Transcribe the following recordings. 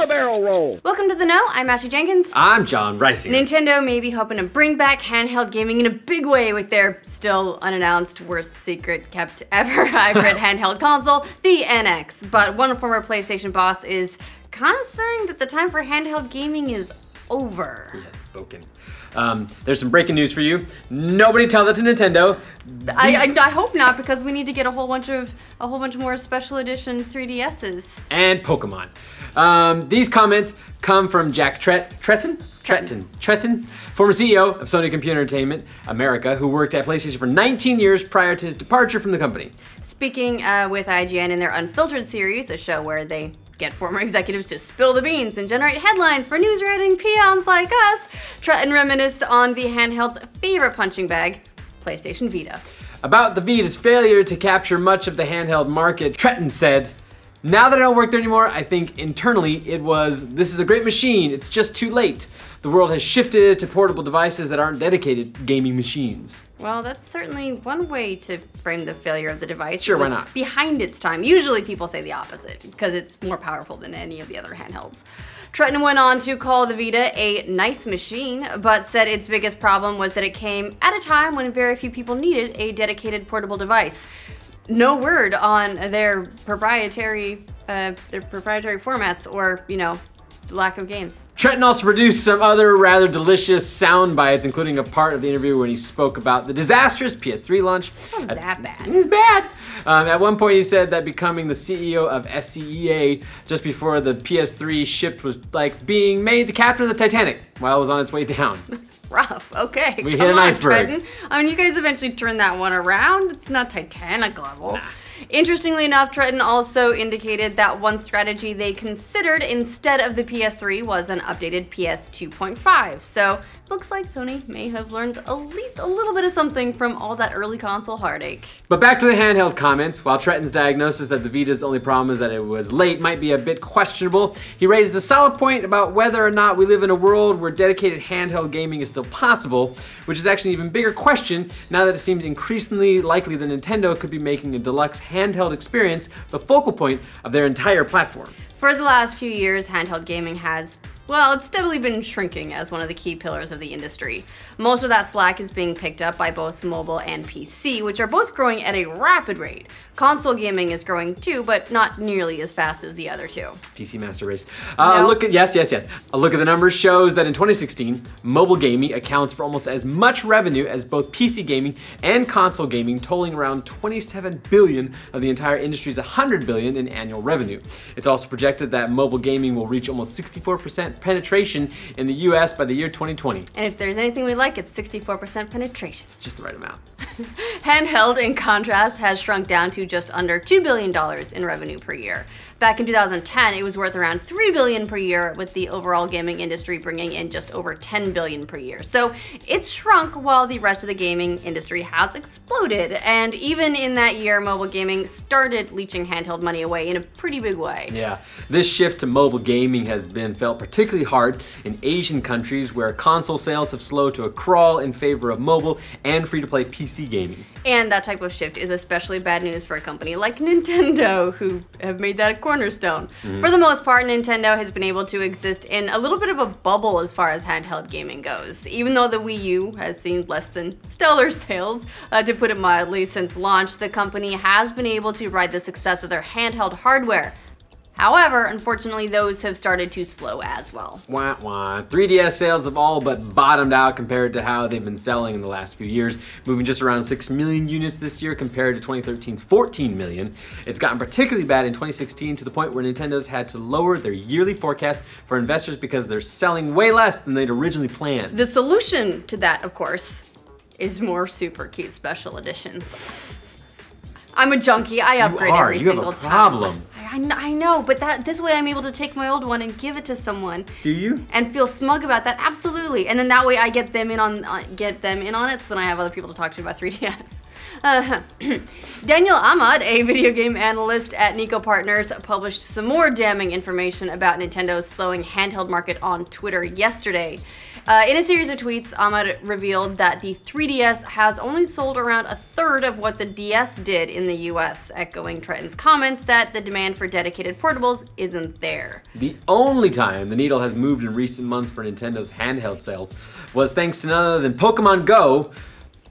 a barrel roll. Welcome to The Know. I'm Ashley Jenkins. I'm John Ricing. Nintendo may be hoping to bring back handheld gaming in a big way with their still unannounced, worst secret kept ever hybrid handheld console, the NX. But one former PlayStation boss is kind of saying that the time for handheld gaming is over. Yes, spoken. There's some breaking news for you. Nobody tell that to Nintendo. I hope not, because we need to get a whole bunch more special edition 3DSs And Pokemon. These comments come from Jack Tretton, former CEO of Sony Computer Entertainment America, who worked at PlayStation for 19 years prior to his departure from the company. Speaking with IGN in their Unfiltered series, a show where they get former executives to spill the beans and generate headlines for news-writing peons like us, Tretton reminisced on the handheld's favorite punching bag, PlayStation Vita. About the Vita's failure to capture much of the handheld market, Tretton said, "Now that I don't work there anymore, I think internally this is a great machine, it's just too late. The world has shifted to portable devices that aren't dedicated gaming machines." Well, that's certainly one way to frame the failure of the device. Sure, It was why not? behind its time. Usually people say the opposite, because it's more powerful than any of the other handhelds. Tretton went on to call the Vita a nice machine, but said its biggest problem was that it came at a time when very few people needed a dedicated portable device. No word on their proprietary formats or, lack of games. Tretton also produced some other rather delicious sound bites, including a part of the interview when he spoke about the disastrous PS3 launch. It wasn't that bad. It was bad. At one point he said that becoming the CEO of SCEA just before the PS3 shipped was like being made the captain of the Titanic while it was on its way down. Rough. Okay. We hit an iceberg. Tretton. I mean, you guys eventually turned that one around. It's not Titanic level. Nah. Interestingly enough, Tretton also indicated that one strategy they considered instead of the PS3 was an updated PS 2.5. So, looks like Sony may have learned at least a little bit of something from all that early console heartache. But back to the handheld comments. While Tretton's diagnosis that the Vita's only problem is that it was late might be a bit questionable, he raised a solid point about whether or not we live in a world where dedicated handheld gaming is still possible, which is actually an even bigger question now that it seems increasingly likely that Nintendo could be making a deluxe handheld experience the focal point of their entire platform. For the last few years, handheld gaming has, it's steadily been shrinking as one of the key pillars of the industry. Most of that slack is being picked up by both mobile and PC, which are both growing at a rapid rate. Console gaming is growing too, but not nearly as fast as the other two. PC Master Race. No. Yes. A look at the numbers shows that in 2016, mobile gaming accounts for almost as much revenue as both PC gaming and console gaming, totaling around 27 billion of the entire industry's 100 billion in annual revenue. It's also projected that mobile gaming will reach almost 64% penetration in the US by the year 2020. And if there's anything we like, it's 64% penetration. It's just the right amount. Handheld, in contrast, has shrunk down to just under $2 billion in revenue per year. Back in 2010, it was worth around $3 billion per year, with the overall gaming industry bringing in just over $10 billion per year. So it's shrunk while the rest of the gaming industry has exploded. And even in that year, mobile gaming started leeching handheld money away in a pretty big way. Yeah, this shift to mobile gaming has been felt particularly hard in Asian countries where console sales have slowed to a crawl in favor of mobile and free-to-play PC gaming. And that type of shift is especially bad news for a company like Nintendo, who have made that a cornerstone. For the most part, Nintendo has been able to exist in a little bit of a bubble as far as handheld gaming goes. Even though the Wii U has seen less than stellar sales, to put it mildly, since launch, the company has been able to ride the success of their handheld hardware. However, unfortunately, those have started to slow as well. Wah wah. 3DS sales have all but bottomed out compared to how they've been selling in the last few years, moving just around 6 million units this year compared to 2013's 14 million. It's gotten particularly bad in 2016 to the point where Nintendo's had to lower their yearly forecast for investors because they're selling way less than they'd originally planned. The solution to that, of course, is more super cute special editions. I'm a junkie. I upgrade every single time. You have a problem. I know, but this way I'm able to take my old one and give it to someone. Do you? And feel smug about that, absolutely. And then that way I get them in on it, so then I have other people to talk to about 3DS. Daniel Ahmad, a video game analyst at Nico Partners, published some more damning information about Nintendo's slowing handheld market on Twitter yesterday. In a series of tweets, Ahmad revealed that the 3DS has only sold around a third of what the DS did in the US, echoing Tretton's comments that the demand for dedicated portables isn't there. The only time the needle has moved in recent months for Nintendo's handheld sales was thanks to none other than Pokemon Go,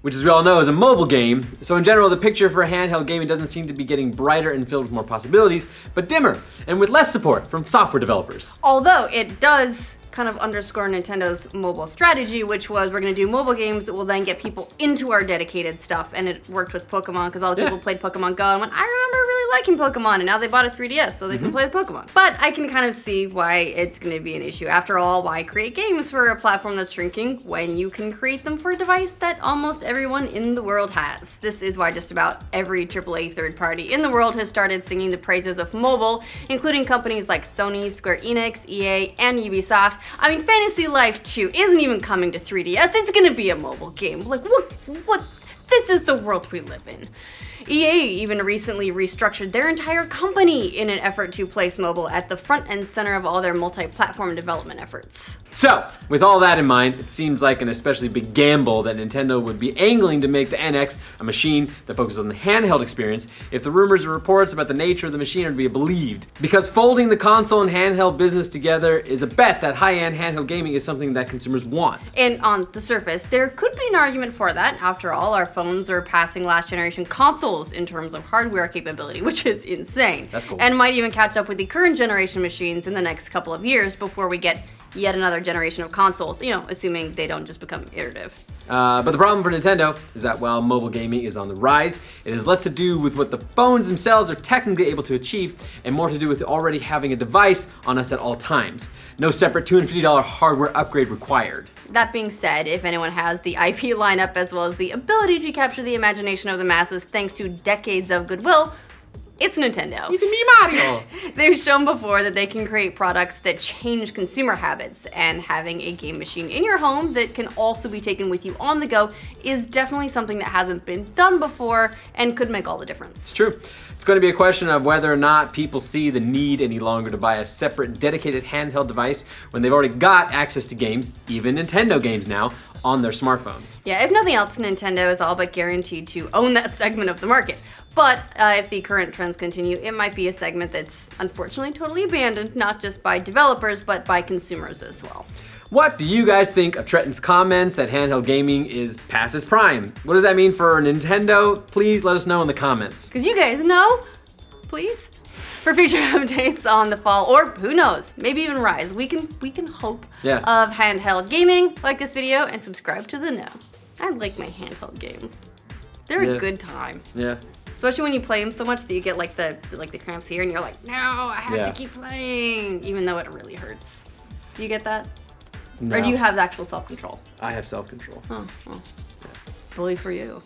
which as we all know is a mobile game. So in general, the picture for handheld gaming doesn't seem to be getting brighter and filled with more possibilities, but dimmer, and with less support from software developers. Although it does kind of underscore Nintendo's mobile strategy, which was we're going to do mobile games that will then get people into our dedicated stuff, and it worked with Pokemon because all the people played Pokemon Go and went, I remember really liking Pokemon, and now they bought a 3DS so they can play with Pokemon. But I can kind of see why it's going to be an issue. After all, why create games for a platform that's shrinking when you can create them for a device that almost everyone in the world has? This is why just about every AAA third party in the world has started singing the praises of mobile, including companies like Sony, Square Enix, EA, and Ubisoft. I mean, Fantasy Life 2 isn't even coming to 3DS. It's gonna be a mobile game. Like, what? This is the world we live in. EA even recently restructured their entire company in an effort to place mobile at the front and center of all their multi-platform development efforts. So, with all that in mind, it seems like an especially big gamble that Nintendo would be angling to make the NX a machine that focuses on the handheld experience if the rumors and reports about the nature of the machine are to be believed. Because folding the console and handheld business together is a bet that high-end handheld gaming is something that consumers want. And on the surface, there could be an argument for that. After all, our phones are passing last generation consoles in terms of hardware capability, which is insane. That's cool. And might even catch up with the current generation machines in the next couple of years before we get yet another generation of consoles, you know, assuming they don't just become iterative. But the problem for Nintendo is that while mobile gaming is on the rise, it has less to do with what the phones themselves are technically able to achieve and more to do with already having a device on us at all times. No separate $250 hardware upgrade required. That being said, if anyone has the IP lineup as well as the ability to capture the imagination of the masses thanks to decades of goodwill, it's Nintendo. He's a me Mario. They've shown before that they can create products that change consumer habits, and having a game machine in your home that can also be taken with you on the go is definitely something that hasn't been done before and could make all the difference. It's true. It's going to be a question of whether or not people see the need any longer to buy a separate dedicated handheld device when they've already got access to games, even Nintendo games now, on their smartphones. Yeah, if nothing else, Nintendo is all but guaranteed to own that segment of the market. But if the current trends continue, it might be a segment that's unfortunately totally abandoned, not just by developers, but by consumers as well. What do you guys think of Tretton's comments that handheld gaming is past its prime? What does that mean for Nintendo? Please let us know in the comments. Because you guys know, please. For future updates on the fall, or who knows, maybe even rise, we can hope of handheld gaming. Like this video and subscribe to the Know. I like my handheld games. They're a good time. Yeah. Especially when you play them so much that you get like the cramps here and you're like, no, I have to keep playing, even though it really hurts. Do you get that? No. Or do you have actual self-control? I have self-control. Oh, well, bully for you.